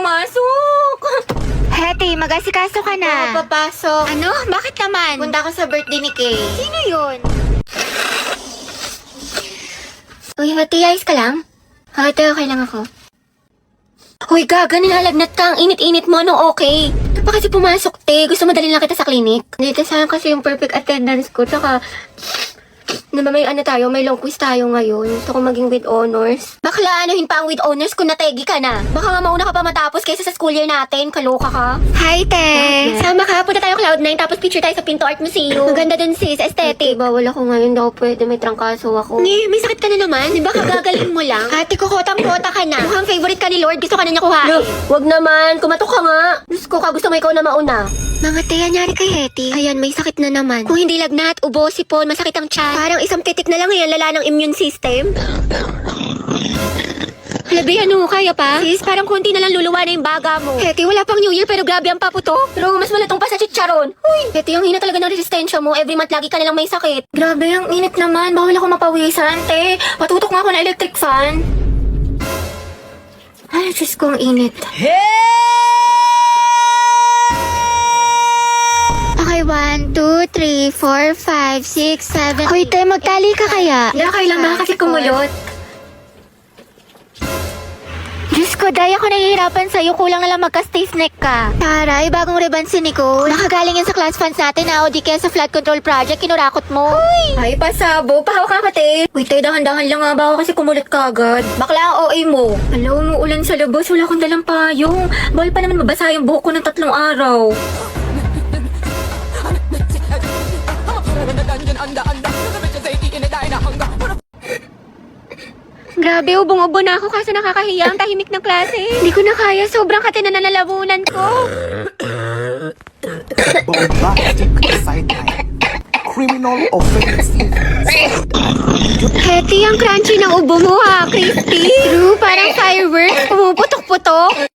pumasok. Hetty, mag-asikaso ka na. Papasok. Ano? Bakit naman? Punta ko sa birthday ni Kay. Sino yun? Uy, Hati, ayos ka lang? Hati, okay lang ako. Uy, gaga, nilalagnat ka. Ang init-init mo, ano okay? Ito pa kasi pumasok, te. Gusto mo dalhin lang kita sa clinic? Dito sayang kasi yung perfect attendance ko. Tsaka, naman may ano tayo, may long quiz tayo ngayon. Gusto ko maging with honors. Bakla, anuhin pa ang with honors kung nategi ka na. Baka nga mauna ka pa matapos kaysa sa school year natin. Kaloka ka. Hi, te. Sama ka, punta tayo Cloud9, tapos picture tayo sa Pinto Art Museum. Maganda dun sis, aesthetic. Bawal ako ngayon, daw pwede, may trangkaso ako. May sakit ka na naman, di ba kagagaling mo lang? Ate ko, kotang-kota ka na. Mukhang favorite ka ni Lord, gusto ka na niya kuhain. Wag naman, kumatok ka nga. Diyos ko ka, gusto mo ikaw na mauna. Mga te, anyari kay Hetty? Ayan, may sakit na naman. Kung hindi lagnat, ubo, sipon, masakit ang tiyan. Parang isang titik na lang yan, lala ng immune system. Halabi, ano, kaya pa? Sis, parang konti na lang luluwa na yung baga mo. Hetty, wala pang New Year pero grabe ang paputo. Pero mas malatong pa sa chicharon. Uy, Hetty, ang hina talaga ng resistensya mo. Every month lagi ka nilang may sakit. Grabe, ang init naman. Bawal ako mapawisan, te. Patutok nga ako ng electric fan. Ay, Diyos ko, ang init. Okay, 1, 2, 3, 4, 5, 6, 7. Hoy, te, magtali ka kaya? Hindi, kailan ba kasi kumulot? Diyos ko, day ako nahihirapan sa'yo. Kulang na lang magka-stay snack ka. Taray, bagong ribbon si Nicole. Nakagaling yan sa class funds natin na o di kaya sa flood control project. Kinurakot mo. Uy! Ay, pasabo. Pahawak ka, te. Uy, te, dahan-dahan lang nga. Baka kasi kumulit ka agad. Bakla ang OA mo. Alam, umuulan sa labas. Wala akong dalang payong. Bawal pa naman mabasa yung buhok ko ng 3 araw. Grabe, ubong-ubo na ako kasi nakakahiya ang tahimik ng klase. Hindi ko na kaya. Sobrang kate na nalalabunan ko. Bombastic sideline. Criminal offensive. Hetty, ang crunchy ng ubo mo ha, crispy. True, parang fireworks. Pumuputok-putok.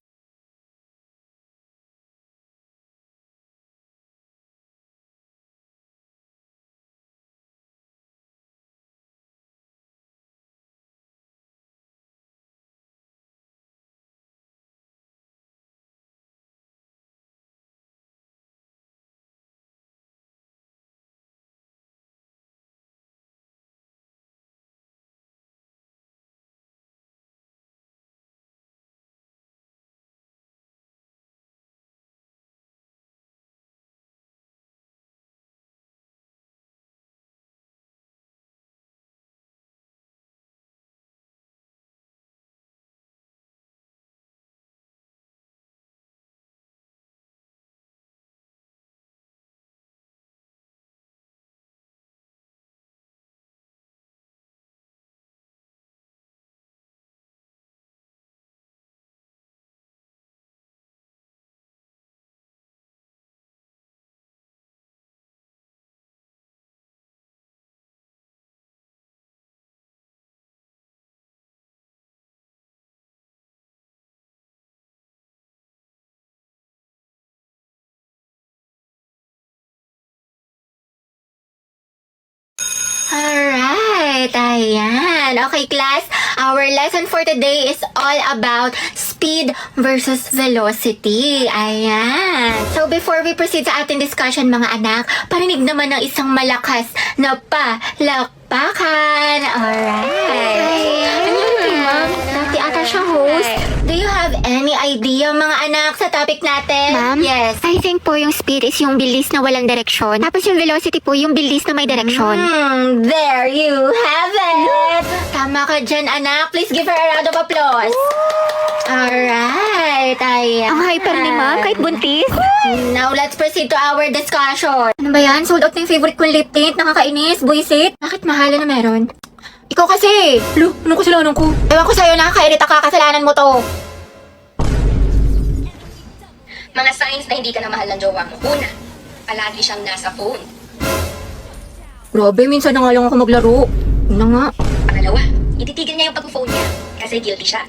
Alright, ayan. Okay, class. Our lesson for today is all about speed versus velocity. Ayan. So, before we proceed sa ating discussion, mga anak, parinig naman ng isang malakas na palakpakan. Alright. Ano yun, ma'am? Dati ata siya host. Do you have any idea, mga anak, sa topic natin? Ma'am? Yes. I think po yung speed is yung bilis na walang direksyon. Tapos yung velocity po yung bilis na may direksyon. There you have it! Tama ka dyan, anak. Please give her a round of applause. Alright, ayan. Ang hyper ni ma'am, kahit buntis. Now, let's proceed to our discussion. Ano ba yan? Sold out na yung favorite kong lip tint. Nakakainis. Buisit. Bakit mahala na meron? Ikaw kasi. Lo, anong kasalanan ko? Ewan ko sa'yo, nakakairita ka. Kasalanan mo to. Mga signs na hindi ka na mahal ng jowa mo. Una, palagi siyang nasa phone. Grabe, minsan na nga lang ako maglaro. Una nga. Pangalawa, ititigil niya yung pag-phone niya Kasi guilty siya.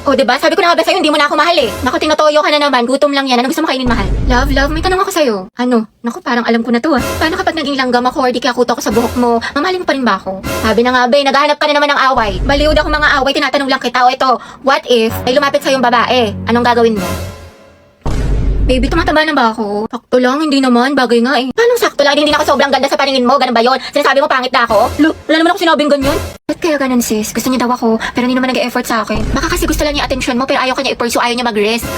O, diba? Sabi ko na nga ba sa'yo, hindi mo na ako mahal eh. Naku, tinatoyo ka na naman. Gutom lang yan. Ano gusto mo kainin, mahal? Love, may tanong ako sa'yo. Ano? Naku, parang alam ko na to ah. Paano kapag naging langgam ako or di kaya kuto ako sa buhok mo? Mamahalin mo pa rin ba ako? Sabi na nga ba, naghahanap ka na naman ng away. Baliw ako mga away, tinatanong lang kita. O ito, what if may lumapit sa'yo yung babae? Anong gagawin mo? Baby, tumataba na ba ako? Sakto lang, hindi naman. Bagay nga eh. Paano sakto lang? Hindi na ako sobrang ganda sa paningin mo. Ganun ba yun? Sinasabi mo pangit na ako? Wala naman ako sinabing ganyan. Ba't kaya ganun sis? Gusto niya daw ako, pero hindi naman nag-e-effort sa akin. Baka kasi gusto lang niya attention mo, pero ayaw kanya i-pursue, ayaw niya mag-risk.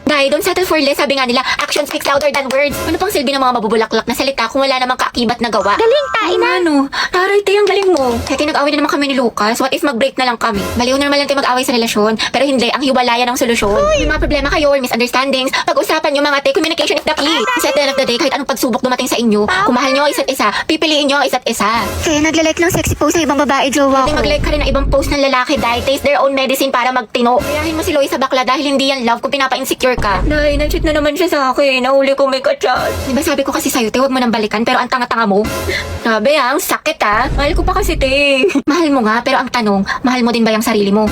Dahil don't settle for less, sabi nga nila, action speaks louder than words. Ano pang silbi ng mga mabubulaklak na salita kung wala namang kaakibat na gawa? Galing, tain na. Ano? Taray, te, ang galing mo. Kaya nag-away na naman kami ni Lucas. What if mag-break na lang kami? Baliw na naman lang tayo mag-away sa relasyon. Pero hindi, ang hiwalayan ang solusyon. May mga problema kayo or misunderstandings. Pag-usapan nyo mga te, communication is the key. Kasi at the end of the day, kahit anong pagsubok dumating sa inyo, kung mahal nyo ang isa't isa, pipiliin nyo ang isa't isa. Kaya naglalike lang sexy post ng ibang babae, jowa Pwede ko. mag-like ka rin ng ibang post ng lalaki dahil taste their own medicine para magtino. Kayahin mo si Lois sa bakla dahil hindi yan love kung pinapa-insecure ka. Nay, na-cheat na naman siya sa akin. Nahuli ko may kachat. Diba sabi ko kasi sa'yo, te, huwag mo nang balikan pero ang tanga-tanga mo. Sabi ang sakit ah. Mahal ko pa kasi, te. Mahal mo nga, pero ang tanong, mahal mo din ba yung sarili mo?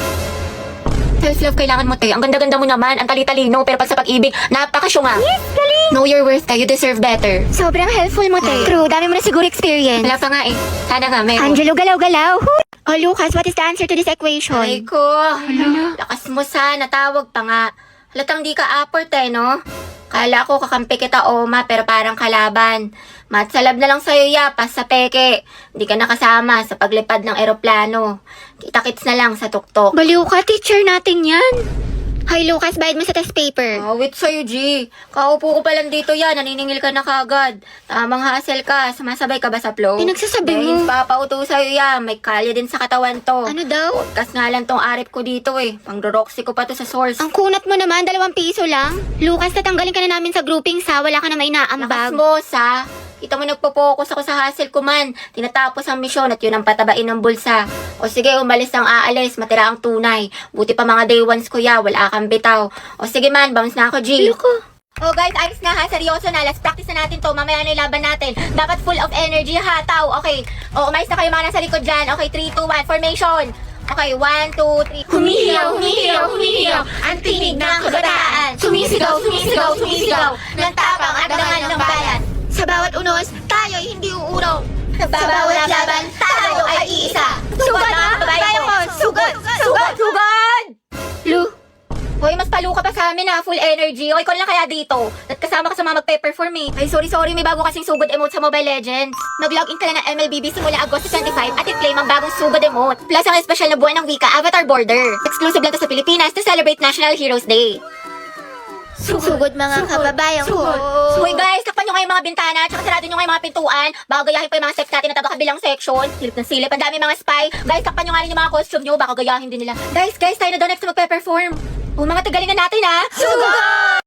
Self-love kailangan mo, te. Ang ganda-ganda mo naman, ang tali-talino, pero pag sa pag-ibig, napakasyunga. Yes, galing! Know your worth, te. You deserve better. Sobrang helpful mo, te. True, dami mo na siguro experience. Wala pa nga eh. Sana nga, meron. Angelo, galaw-galaw. Oh, Lucas, what is the answer to this equation? Ay ko, lakas mo sana, tawag pa nga. Halatang di ka aport eh, no? Kala ko kakampi kita, Oma, pero parang kalaban. Matsalab na lang sa'yo, ya, pas sa peke. Hindi ka nakasama sa paglipad ng eroplano. Kita-kits na lang sa tuktok. Baliw ka, teacher natin yan. Hi, Lucas, bayad mo sa test paper. Awit sa'yo, G. Kaupo ko pa lang dito yan, naniningil ka na kagad. Tamang hassle ka, sumasabay ka ba sa flow? Pinagsasabi mo. Papauto sa'yo yan, may kalye din sa katawan to. Ano daw? Podcast nga lang tong arip ko dito eh. Pang-roxy ko pa to sa source. Ang kunat mo naman, 2 piso lang. Lucas, tatanggalin ka na namin sa grouping sa wala ka na may Lakas naambag. mo, sa. Kita mo nagpo-focus ako sa hustle ko man. Tinatapos ang misyon at yun ang patabain ng bulsa. O sige, umalis ang aalis, matira ang tunay. Buti pa mga day ones ko ya, wala kang bitaw. O sige man, bounce na ako, G. Oh guys, ayos na ha, seryoso na. Let's practice na natin to. Mamaya na yung laban natin. Dapat full of energy ha, tao. Okay. O, umayos na kayo mga nasa likod dyan. Okay, 3, 2, 1, formation. Okay, 1, 2, 3. Humihiyaw, humihiyaw, humihiyaw. Ang tinig ng kabataan. Sumisigaw, sumisigaw, sumisigaw. Ng tapang at dangal ng bayan. Sa bawat unos, tayo'y hindi uurong. Sa bawat laban, tayo ay iisa. Sugod mga kabayan ko! Sugod! Sugod! Sugod! Lu, Hoy, mas palo ka pa sa amin ha, full energy. Hoy, ikaw lang kaya dito. At kasama ka sa mga magpe-perform eh. Ay, sorry, may bago kasing sugod emote sa Mobile Legends. Mag-login ka lang ng MLBB simula Agosto 25 at i-claim ang bagong sugod emote. Plus ang espesyal na buwan ng wika, Avatar Border. Exclusive lang to sa Pilipinas to celebrate National Heroes Day. sugod mga kababayan ko. Hoy guys, takpan nyo nga yung mga bintana, tsaka sarado nyo nga yung mga pintuan. Baka gayahin pa yung mga steps natin na taga-kabilang section. Silip ng silip, ang dami mga spy. Guys, takpan nyo nga rin yung mga costume nyo, baka gayahin din nila. Guys, tayo na daw next na magpe-perform. Oh, mga tagalingan natin ha. Sugod!